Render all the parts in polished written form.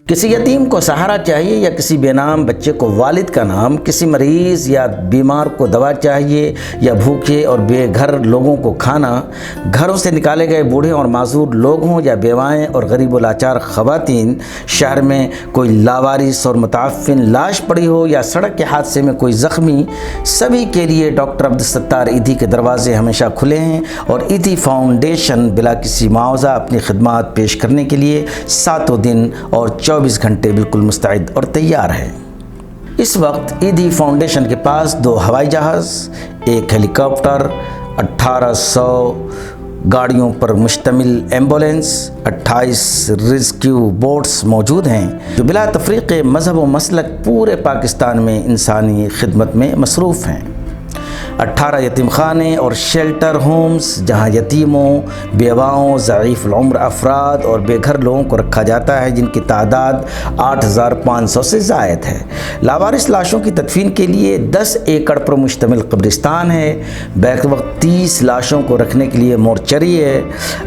کسی یتیم کو سہارا چاہیے یا کسی بے نام بچے کو والد کا نام، کسی مریض یا بیمار کو دوا چاہیے یا بھوکے اور بے گھر لوگوں کو کھانا، گھروں سے نکالے گئے بوڑھے اور معذور لوگ ہوں یا بیوائیں اور غریب و لاچار خواتین، شہر میں کوئی لاوارث اور متعفن لاش پڑی ہو یا سڑک کے حادثے میں کوئی زخمی، سبھی کے لیے ڈاکٹر عبدالستار ایدھی کے دروازے ہمیشہ کھلے ہیں اور ایدھی فاؤنڈیشن بلا کسی معاوضہ اپنی خدمات پیش کرنے کے لیے ساتوں دن اور 24 گھنٹے بالکل مستعد اور تیار ہے۔ اس وقت ایدھی فاؤنڈیشن کے پاس 2 ہوائی جہاز، 1 ہیلی کاپٹر، 1800 گاڑیوں پر مشتمل ایمبولینس، 28 ریسکیو بوٹس موجود ہیں جو بلا تفریق مذہب و مسلک پورے پاکستان میں انسانی خدمت میں مصروف ہیں۔ 18 یتیم خانے اور شیلٹر ہومز جہاں یتیموں، بیواؤں، ضعیف العمر افراد اور بے گھر لوگوں کو رکھا جاتا ہے، جن کی تعداد 8500 سے زائد ہے۔ لاوارث لاشوں کی تدفین کے لیے 10 ایکڑ پر مشتمل قبرستان ہے۔ بیک وقت 30 لاشوں کو رکھنے کے لیے مورچری ہے۔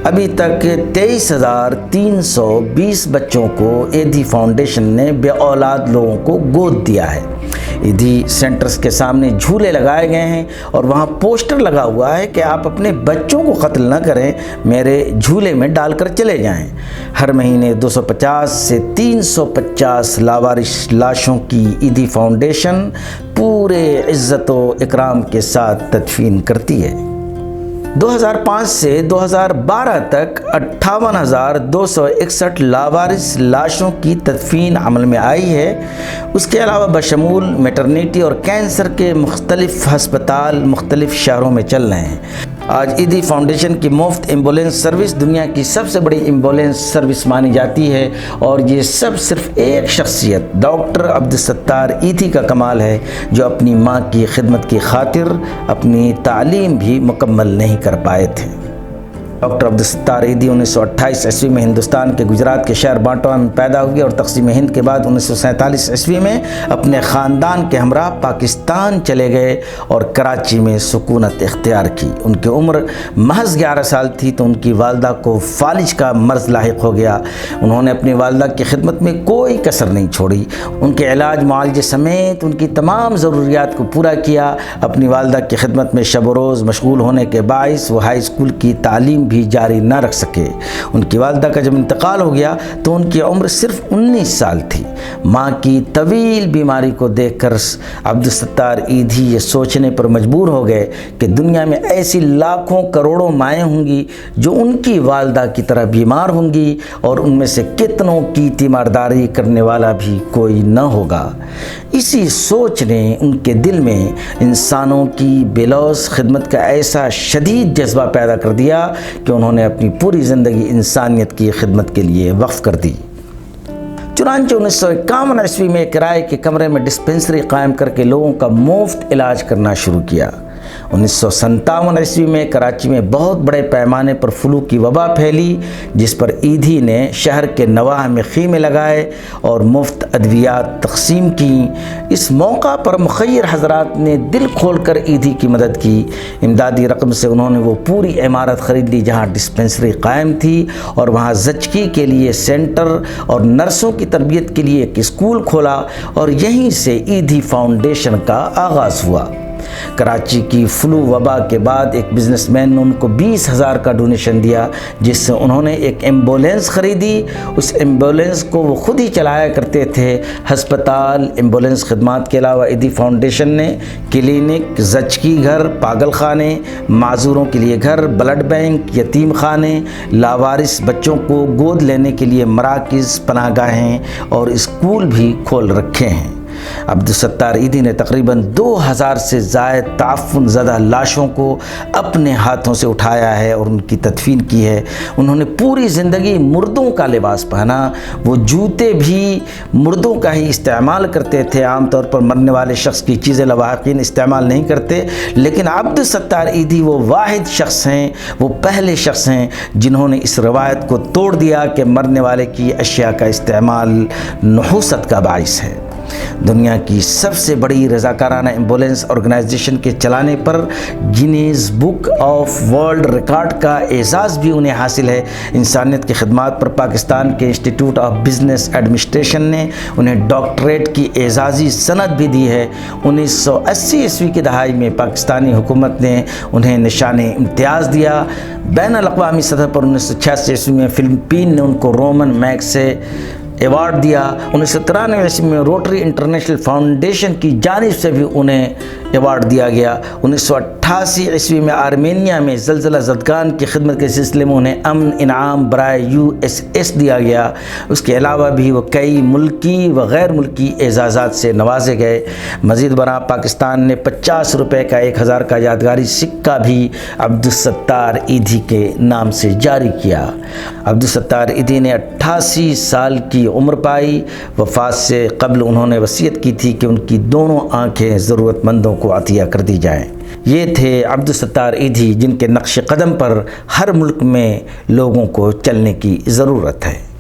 ابھی تک 23,320 بچوں کو ایدھی فاؤنڈیشن نے بے اولاد لوگوں کو گود دیا ہے۔ ایدھی سینٹرز کے سامنے جھولے لگائے گئے ہیں اور وہاں پوسٹر لگا ہوا ہے کہ آپ اپنے بچوں کو قتل نہ کریں، میرے جھولے میں ڈال کر چلے جائیں۔ ہر مہینے 250 سے 350 لاوارث لاشوں کی ایدھی فاؤنڈیشن پورے عزت و اکرام کے ساتھ تدفین کرتی ہے۔ 2005 سے 2012 تک 58,261 لاوارث لاشوں کی تدفین عمل میں آئی ہے۔ اس کے علاوہ بشمول میٹرنیٹی اور کینسر کے مختلف ہسپتال مختلف شہروں میں چل رہے ہیں۔ آج ایدھی فاؤنڈیشن کی مفت ایمبولینس سروس دنیا کی سب سے بڑی ایمبولینس سروس مانی جاتی ہے اور یہ سب صرف ایک شخصیت ڈاکٹر عبدالستار ایدھی کا کمال ہے جو اپنی ماں کی خدمت کی خاطر اپنی تعلیم بھی مکمل نہیں کر پائے تھے۔ ڈاکٹر عبدالستار ایدھی 1928 عیسوی میں ہندوستان کے گجرات کے شہر بانٹوا میں پیدا ہوئے اور تقسیم ہند کے بعد 1947 عیسوی میں اپنے خاندان کے ہمراہ پاکستان چلے گئے اور کراچی میں سکونت اختیار کی۔ ان کی عمر محض 11 سال تھی تو ان کی والدہ کو فالج کا مرض لاحق ہو گیا۔ انہوں نے اپنی والدہ کی خدمت میں کوئی کسر نہیں چھوڑی، ان کے علاج معالجے سمیت ان کی تمام ضروریات کو پورا کیا۔ اپنی والدہ کی خدمت میں شب و روز مشغول ہونے کے باعث وہ ہائی اسکول کی تعلیم بھی جاری نہ رکھ سکے۔ ان کی والدہ کا جب انتقال ہو گیا تو ان کی عمر صرف 19 سال تھی۔ ماں کی طویل بیماری کو دیکھ کر عبدالستار ایدھی یہ سوچنے پر مجبور ہو گئے کہ دنیا میں ایسی لاکھوں کروڑوں مائیں ہوں گی جو ان کی والدہ کی طرح بیمار ہوں گی اور ان میں سے کتنوں کی تیمارداری کرنے والا بھی کوئی نہ ہوگا۔ اسی سوچ نے ان کے دل میں انسانوں کی بے لوث خدمت کا ایسا شدید جذبہ پیدا کر دیا کہ انہوں نے اپنی پوری زندگی انسانیت کی خدمت کے لیے وقف کر دی۔ چنانچہ 1951 عیسوی میں کرائے کے کمرے میں ڈسپنسری قائم کر کے لوگوں کا مفت علاج کرنا شروع کیا۔ 1957 عیسوی میں کراچی میں بہت بڑے پیمانے پر فلو کی وبا پھیلی جس پر ایدھی نے شہر کے نواح میں خیمے لگائے اور مفت ادویات تقسیم کیں۔ اس موقع پر مخیر حضرات نے دل کھول کر ایدھی کی مدد کی۔ امدادی رقم سے انہوں نے وہ پوری عمارت خرید لی جہاں ڈسپنسری قائم تھی اور وہاں زچگی کے لیے سینٹر اور نرسوں کی تربیت کے لیے ایک اسکول کھولا اور یہیں سے ایدھی فاؤنڈیشن کا آغاز ہوا۔ کراچی کی فلو وبا کے بعد ایک بزنس مین نے ان کو 20,000 کا ڈونیشن دیا جس سے انہوں نے ایک ایمبولینس خریدی۔ اس ایمبولینس کو وہ خود ہی چلایا کرتے تھے۔ ہسپتال، ایمبولینس خدمات کے علاوہ ایدھی فاؤنڈیشن نے کلینک، زچگی گھر، پاگل خانے، معذوروں کے لیے گھر، بلڈ بینک، یتیم خانے، لاوارث بچوں کو گود لینے کے لیے مراکز، پناہ گاہیں اور اسکول بھی کھول رکھے ہیں۔ عبدالستار ایدھی نے تقریباً 2000 سے زائد تعفن زدہ لاشوں کو اپنے ہاتھوں سے اٹھایا ہے اور ان کی تدفین کی ہے۔ انہوں نے پوری زندگی مردوں کا لباس پہنا۔ وہ جوتے بھی مردوں کا ہی استعمال کرتے تھے۔ عام طور پر مرنے والے شخص کی چیزیں لواحقین استعمال نہیں کرتے، لیکن عبدالستار ایدھی وہ واحد شخص ہیں، وہ پہلے شخص ہیں جنہوں نے اس روایت کو توڑ دیا کہ مرنے والے کی اشیاء کا استعمال نحوست کا باعث ہے۔ دنیا کی سب سے بڑی رضاکارانہ ایمبولینس آرگنائزیشن کے چلانے پر Guinness book of world record کا اعزاز بھی انہیں حاصل ہے۔ انسانیت کی خدمات پر پاکستان کے انسٹیٹیوٹ آف بزنس ایڈمنسٹریشن نے انہیں ڈاکٹریٹ کی اعزازی سند بھی دی ہے۔ 1980 عیسوی کی دہائی میں پاکستانی حکومت نے انہیں نشان امتیاز دیا۔ بین الاقوامی سطح پر 1986 عیسوی میں فلپین نے ان کو رومن میگسیسے ایوارڈ دیا۔ 1993 عیسوی میں روٹری انٹرنیشنل فاؤنڈیشن کی جانب سے بھی انہیں ایوارڈ دیا گیا۔ 1988 عیسوی میں آرمینیا میں زلزلہ زدگان کی خدمت کے سلسلے میں انہیں امن انعام برائے USS دیا گیا۔ اس کے علاوہ بھی وہ کئی ملکی و غیر ملکی اعزازات سے نوازے گئے۔ مزید برآں پاکستان نے 50 روپے کا 1000 کا یادگاری سکہ بھی عبدالستار ایدھی کے نام سے جاری کیا۔ عبدالستار ایدھی نے 88 سال کی عمر پائی۔ وفات سے قبل انہوں نے وصیت کی تھی کہ ان کی دونوں آنکھیں ضرورت مندوں کو عطیہ کر دی جائیں۔ یہ تھے عبدالستار ایدھی، جن کے نقش قدم پر ہر ملک میں لوگوں کو چلنے کی ضرورت ہے۔